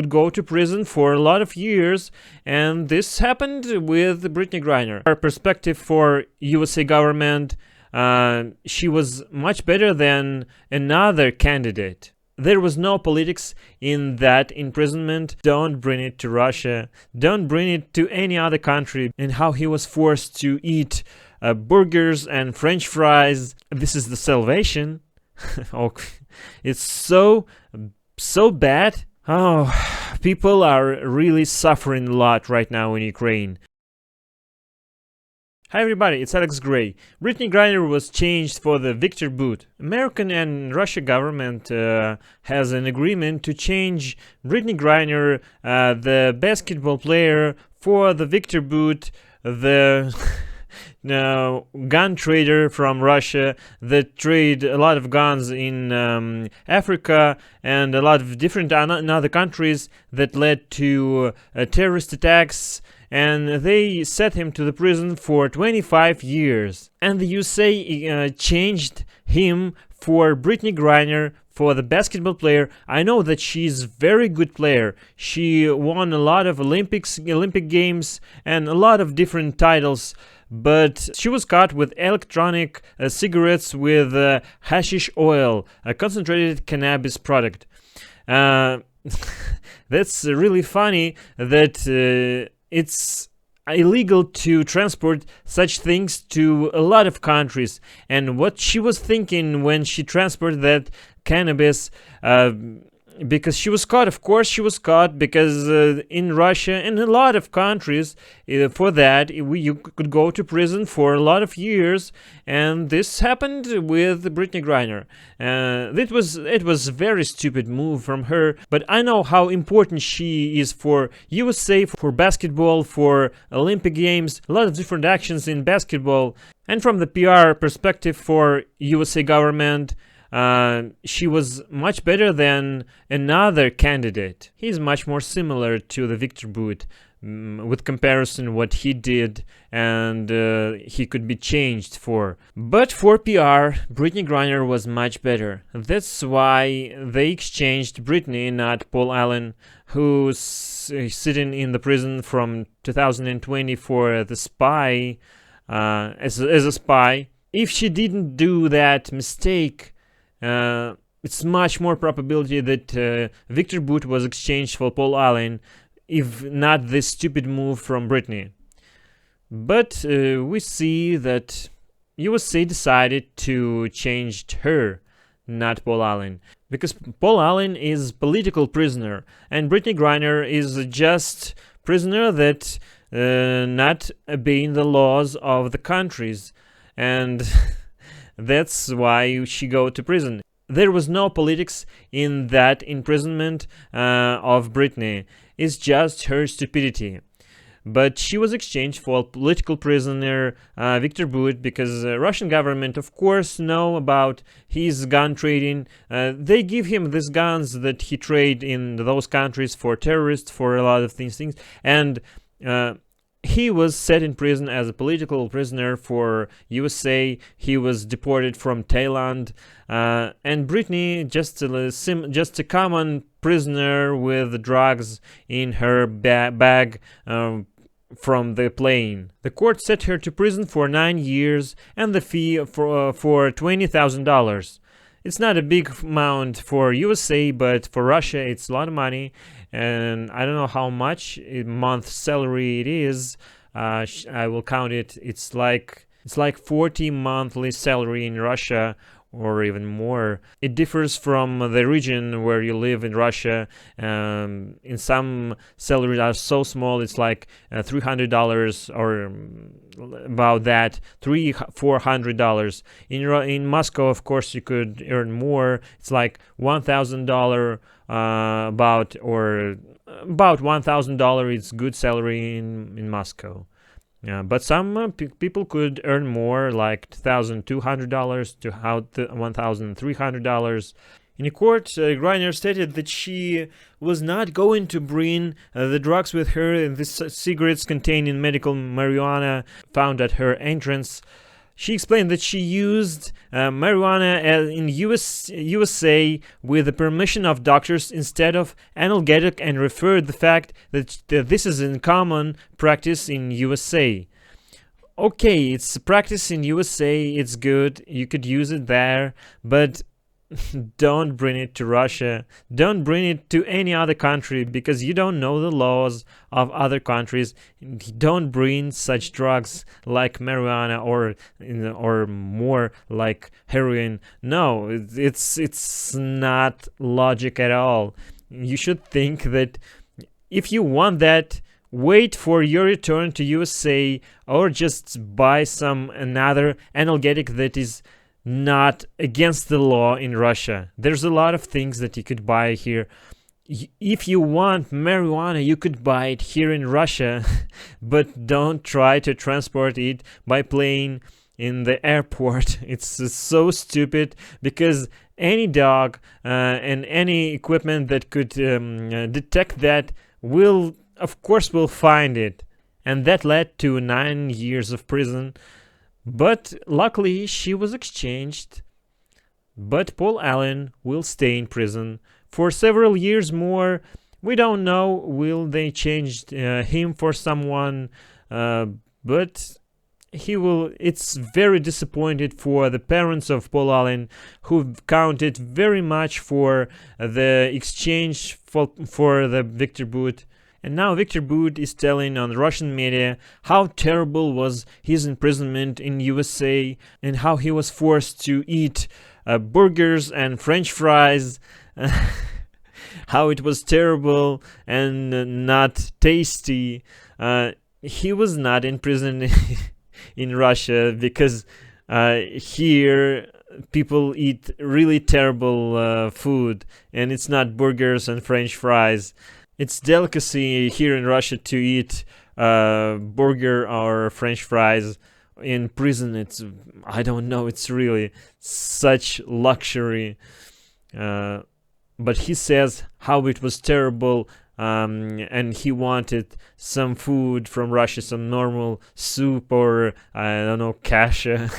could go to prison for a lot of years, and this happened with Brittney Griner. Her perspective for USA government, she was much better than another candidate. There was no politics in that imprisonment. Don't bring it to Russia. Don't bring it to any other country. And how he was forced to eat burgers and French fries. This is the salvation. Oh, it's so bad. Oh, people are really suffering a lot right now in Ukraine. Hi everybody, it's Alex Gray. Brittney Griner was changed for the Viktor Bout. American and Russia government has an agreement to change Brittney Griner, the basketball player, for the Viktor Bout, the gun trader from Russia that trade a lot of guns in Africa and a lot of different other countries that led to terrorist attacks. And they set him to the prison for 25 years. And the USA changed him for Brittney Griner, for the basketball player. I know that she's a very good player. She won a lot of Olympic games and a lot of different titles. But she was caught with electronic cigarettes with hashish oil, a concentrated cannabis product. That's really funny that it's illegal to transport such things to a lot of countries. And what she was thinking when she transported that cannabis, because she was caught, of course she was caught, because in Russia and a lot of countries, for that you could go to prison for a lot of years, and this happened with Brittney Griner. It was a very stupid move from her, but I know how important she is for USA, for basketball, for Olympic Games, a lot of different actions in basketball, and from the PR perspective for USA government, she was much better than another candidate. He's much more similar to the Viktor Bout with comparison what he did, and he could be changed for. But for PR, Brittney Griner was much better. That's why they exchanged Brittney, not Paul Allen, who's sitting in the prison from 2020 for the spy, as a spy. If she didn't do that mistake, it's much more probability that Viktor Bout was exchanged for Paul Allen, if not this stupid move from Brittney. But we see that USA decided to change her, not Paul Allen, because Paul Allen is political prisoner and Brittney Griner is just prisoner that not obeying the laws of the countries, and that's why she go to prison. There was no politics in that imprisonment of Brittney. It's just her stupidity. But she was exchanged for political prisoner Viktor Bout, because Russian government, of course, know about his gun trading. They give him these guns that he trade in those countries for terrorists, for a lot of things, and he was set in prison as a political prisoner for USA. He was deported from Thailand, and Brittney just a common prisoner with drugs in her bag from the plane. The court set her to prison for 9 years and the fee for $20,000. It's not a big amount for USA, but for Russia it's a lot of money, and I don't know how much a month salary it is. I will count it. It's like 40 monthly salary in Russia, or even more. It differs from the region where you live in Russia. In some salaries are so small, it's like $300 or about that, $400. In Moscow, of course, you could earn more. It's like $1,000 about $1,000. It's good salary in Moscow. But some people could earn more, like $1,200 to $1,300. In a court, Griner stated that she was not going to bring the drugs with her, and the cigarettes containing medical marijuana found at her entrance. She explained that she used marijuana in USA with the permission of doctors instead of analgesic, and referred the fact that this is a common practice in USA. Okay, it's practice in USA, it's good, you could use it there, but don't bring it to Russia. Don't bring it to any other country, because you don't know the laws of other countries. Don't bring such drugs like marijuana or more like heroin. No, it's not logic at all. You should think that if you want that, wait for your return to USA, or just buy some another analgesic that is not against the law in Russia. There's a lot of things that you could buy here. If you want marijuana, you could buy it here in Russia, but don't try to transport it by plane in the airport. It's so stupid, because any dog and any equipment that could detect that will find it. And that led to 9 years of prison. But luckily, she was exchanged. But Paul Allen will stay in prison for several years more. We don't know, will they change him for someone? But he will. It's very disappointed for the parents of Paul Allen, who counted very much for the exchange for the Viktor Bout. And now Viktor Bout is telling on Russian media how terrible was his imprisonment in USA, and how he was forced to eat burgers and French fries, how it was terrible and not tasty. He was not in prison in Russia, because here people eat really terrible food, and it's not burgers and French fries. It's delicacy here in Russia to eat burger or French fries. In prison, I don't know, it's really such luxury. But he says how it was terrible, and he wanted some food from Russia, some normal soup or, I don't know, kasha.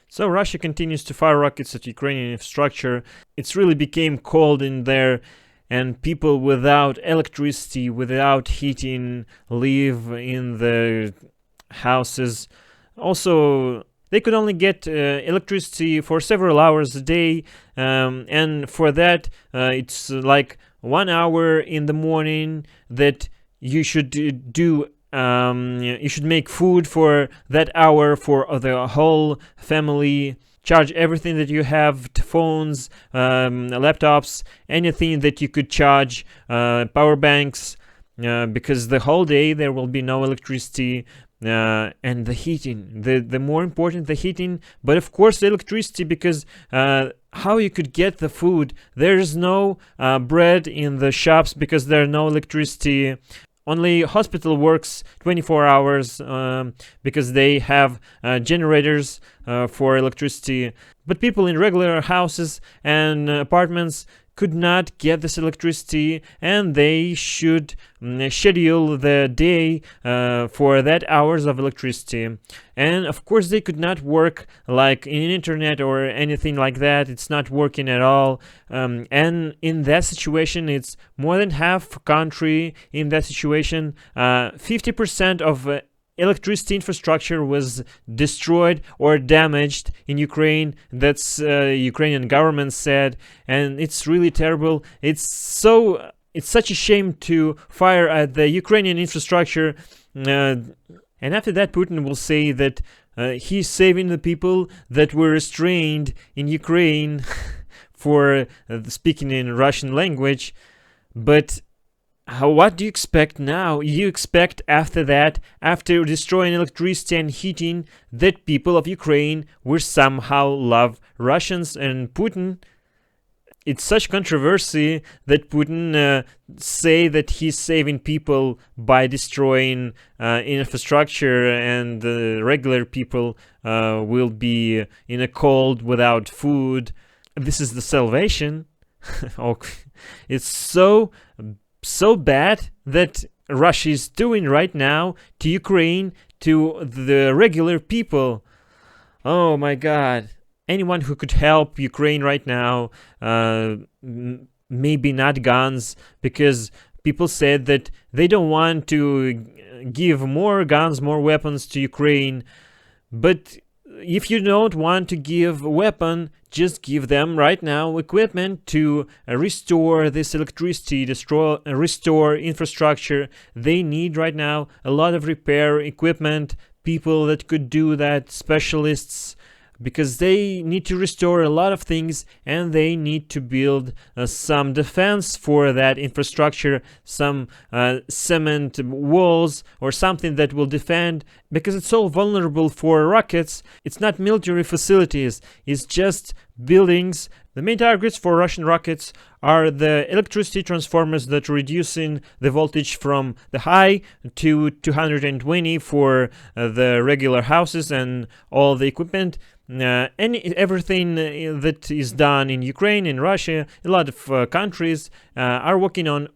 So Russia continues to fire rockets at Ukrainian infrastructure. It's really became cold in there, and people without electricity, without heating, live in the houses. Also, they could only get electricity for several hours a day, and for that, it's like 1 hour in the morning that you should do. You should make food for that hour for the whole family. Charge everything that you have, phones, laptops, anything that you could charge, power banks, because the whole day there will be no electricity. And the heating, the more important, the heating, but of course the electricity, because how you could get the food? There's no bread in the shops because there's no electricity. Only hospital works 24 hours because they have generators for electricity. But people in regular houses and apartments could not get this electricity, and they should schedule the day for that hours of electricity. And of course they could not work like in internet or anything like that. It's not working at all. And in that situation, it's more than half country in that situation. 50% of electricity infrastructure was destroyed or damaged in Ukraine. That's Ukrainian government said, and it's really terrible. It's such a shame to fire at the Ukrainian infrastructure. And after that, Putin will say that he's saving the people that were restrained in Ukraine for speaking in Russian language. But what do you expect now? You expect after that, after destroying electricity and heating, that people of Ukraine will somehow love Russians and Putin? It's such controversy that Putin say that he's saving people by destroying infrastructure, and regular people will be in a cold without food. This is the salvation. It's so bad that Russia is doing right now to Ukraine, to the regular people. Oh my God. Anyone who could help Ukraine right now, maybe not guns, because people said that they don't want to give more guns, more weapons to Ukraine. But if you don't want to give a weapon, just give them right now equipment to restore this electricity, restore infrastructure. They need right now a lot of repair equipment, people that could do that, specialists, because they need to restore a lot of things, and they need to build some defense for that infrastructure, some cement walls or something that will defend, because it's so vulnerable for rockets. It's not military facilities, it's just buildings. The main targets for Russian rockets are the electricity transformers that are reducing the voltage from the high to 220 for the regular houses and all the equipment. Everything that is done in Ukraine, in Russia, a lot of countries are working on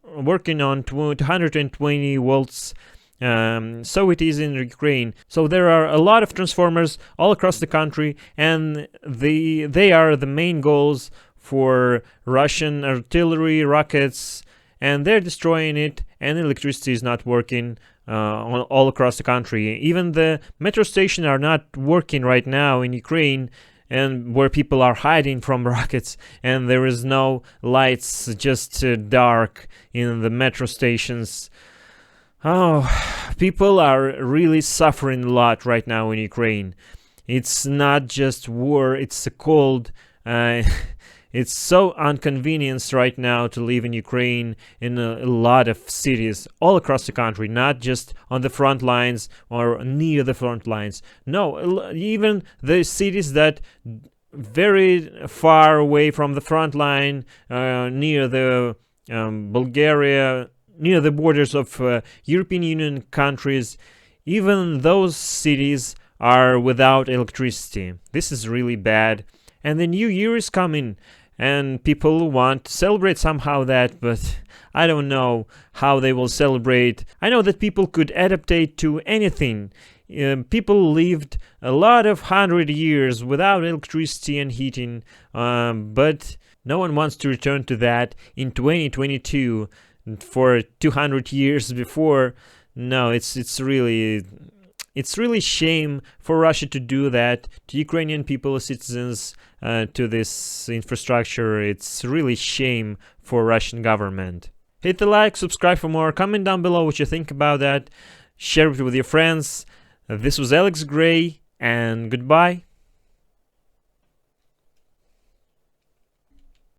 220 volts. So it is in Ukraine. So there are a lot of transformers all across the country, and they are the main goals for Russian artillery, rockets, and they're destroying it, and electricity is not working all across the country. Even the metro stations are not working right now in Ukraine, and where people are hiding from rockets, and there is no lights, just dark in the metro stations. Oh, people are really suffering a lot right now in Ukraine. It's not just war, it's a cold. It's so inconvenience right now to live in Ukraine, in a lot of cities all across the country, not just on the front lines or near the front lines. No, even the cities that very far away from the front line, near the Bulgaria, near the borders of European Union countries, even those cities are without electricity. This is really bad. And the new year is coming, and people want to celebrate somehow that, but I don't know how they will celebrate. I know that people could adaptate to anything. People lived a lot of 100 years without electricity and heating, but no one wants to return to that in 2022 for 200 years before. No, it's really shame for Russia to do that to Ukrainian people, citizens, to this infrastructure. It's really shame for Russian government. Hit the like, subscribe for more, comment down below what you think about that, share it with your friends. This was Alex Gray, and goodbye.